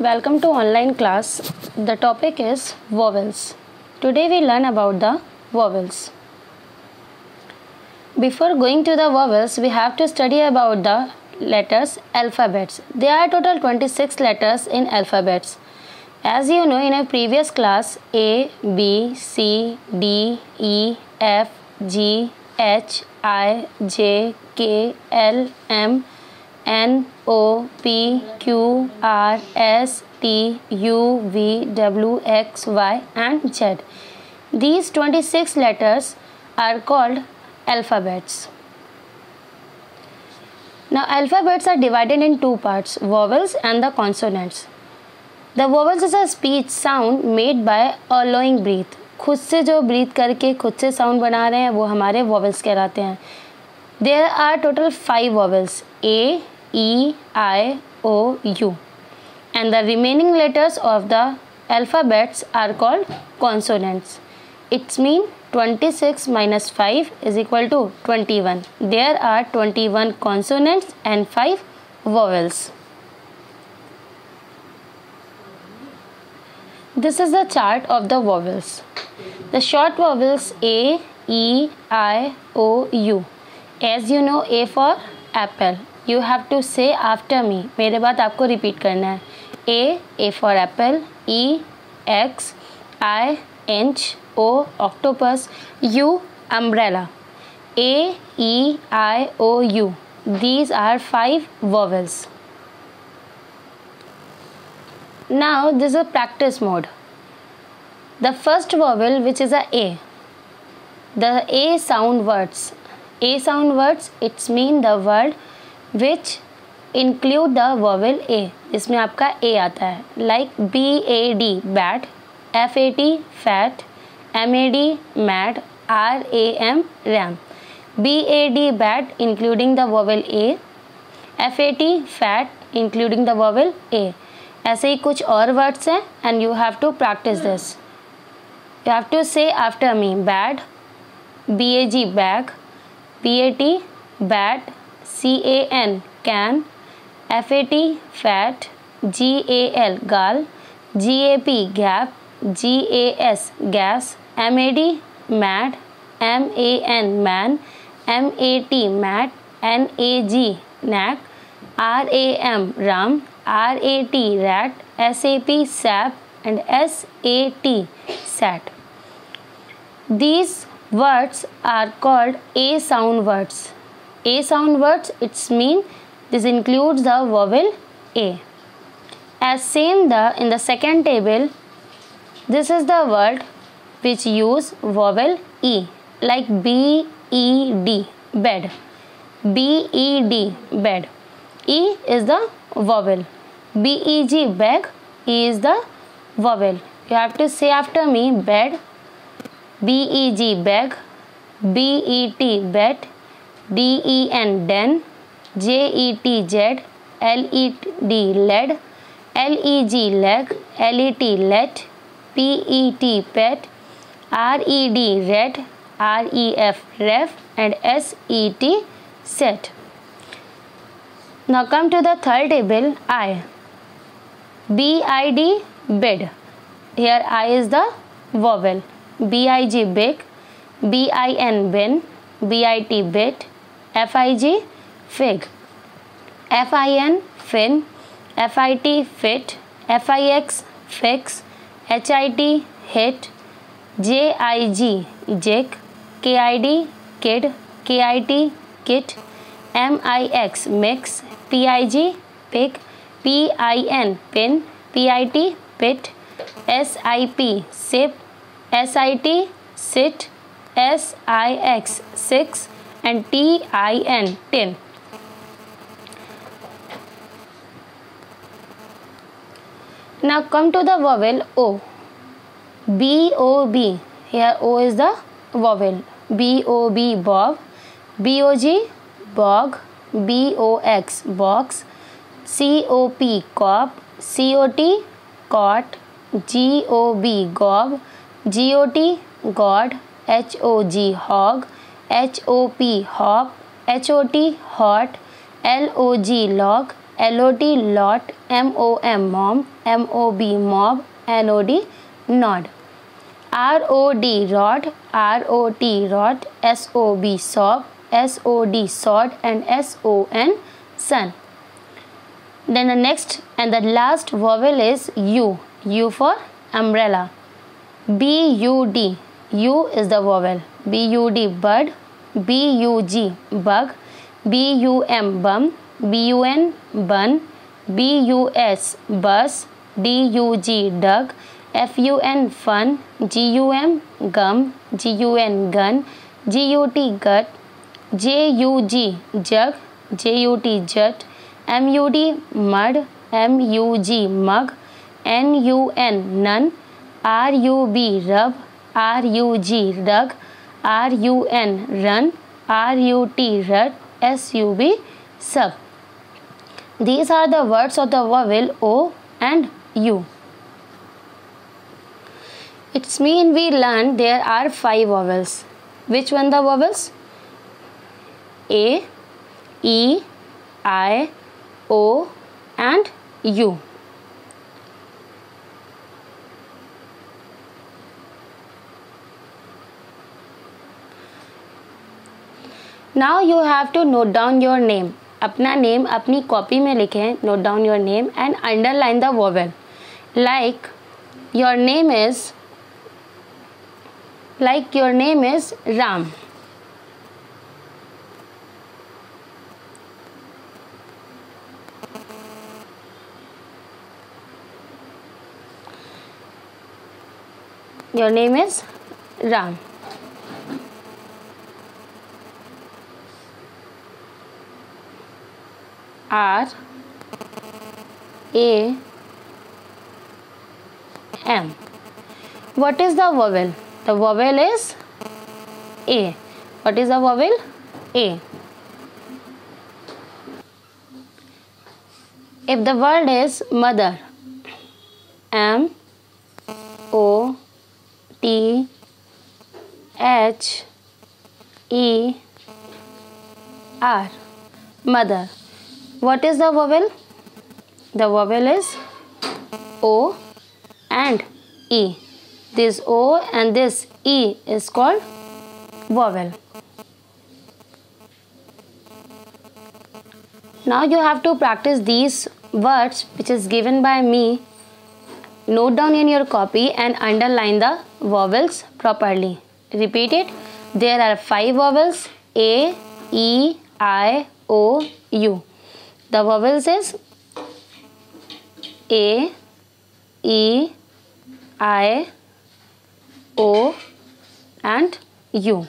Welcome to online class. The topic is vowels. Today we learn about the vowels. Before going to the vowels, we have to study about the letters alphabets. There are total 26 letters in alphabets. As you know, in a previous class, A, B, C, D, E, F, G, H, I, J, K, L, M, N, O, P, Q, R, S, T, U, V, W, X, Y and Z. These 26 letters are called alphabets. Now alphabets are divided in two parts, vowels and the consonants. The vowels is a speech sound made by allowing breath. खुद से जो breathe करके खुद से sound बना रहे हैं वो हमारे vowels कहलाते हैं. There are total 5 vowels A, E, I, O, U, and the remaining letters of the alphabets are called consonants. It means 26 minus 5 is equal to 21. There are 21 consonants and 5 vowels. This is the chart of the vowels. The short vowels A, E, I, O, U. As you know, A for apple. You have to say after me. मेरे बाद आपको repeat करना है. A for apple. E, X, I, inch. O, octopus. U, umbrella. A, E, I, O, U. These are 5 vowels. Now this is a practice mode. The first vowel, which is a A. The A sound words. A sound words, it's mean the word which include the vowel A. इसमें आपका A आता है. Like BAD, bat. FAT, fat. MAD, mad. RAM, ram. BAD, bat, including the vowel A. FAT, fat, including the vowel A. ऐसे ही कुछ और words हैं and you have to practice this. You have to say after me. Bad. BAG, bag. BAT, bat. CAN, can. FAT, fat. GAL, gal. GAP, gap. GAS, gas. MAD, mad. MAN, man. MAT, mat. NAG, knack. RAM, ram. RAT, rat. SAP, sap. And SAT, sat. These words are called A sound words. A sound words, it's mean this includes the vowel A. As same in the second table, this is the word which use vowel E, like BED, bed. BED, bed. E is the vowel. BEG, bag. E is the vowel. You have to say after me. Bed. BEG, bag. BET, bet. DEN, den. JET, jet. LED, led. LEG, leg. LET, let. PET, pet. RED, red. REF, ref. And SET, set. Now come to the third table. I. BID, bid. Here I is the vowel. BIG, big. BIN, bin. BIT, bit. FIG, fig. FIN, fin. FIT, fit. FIX, fix. HIT, hit. JIG, jig. KID, kid. KIT, kit. MIX, mix. PIG, pig. PIN, pin. PIT, pit. SIP, sip. SIT, sit. SIX, six. And TIN, tin. Now come to the vowel O. BOB. Here O is the vowel. BOB, bob. BOG, bog. BOX, box. COP, cop. COT, cot. GOB, gob. GOT, god. HOG, hog. HOP, hop. HOT, hot. LOG, log. LOT lot, MOM mom, MOB mob, NOD nod. ROD rod, ROT rod, SOB sob, SOD sod, and SON son. Then the next and the last vowel is U. U for umbrella. BUD. U is the vowel. BUD bud. BUG bug. BUM bum. BUN bun. BUS bus. DUG dug. FUN fun. GUM gum. GUN gun. GUT gut. JUG jug. JUT jut. MUD mud. MUG mug. NUN nun. RUB rub. RUG rug. RUN run. RUT rut. SUB sub. These are the words of the vowel O and U. It's mean we learned there are 5 vowels. Which one the vowels? A, E, I, O and U. Now you have to note down your name. अपना name अपनी copy में लिखें. Note down your name and underline the vowel. Like your name is Ram. Your name is Ram. R A M. What is the vowel? The vowel is A. What is the vowel? A. If the word is mother, M O T H E R. Mother. What is the vowel? The vowel is O and E. This O and this E is called vowel. Now you have to practice these words which is given by me. Note down in your copy and underline the vowels properly. Repeat it. There are 5 vowels: A, E, I, O, U. The vowels is A, E, I, O and U.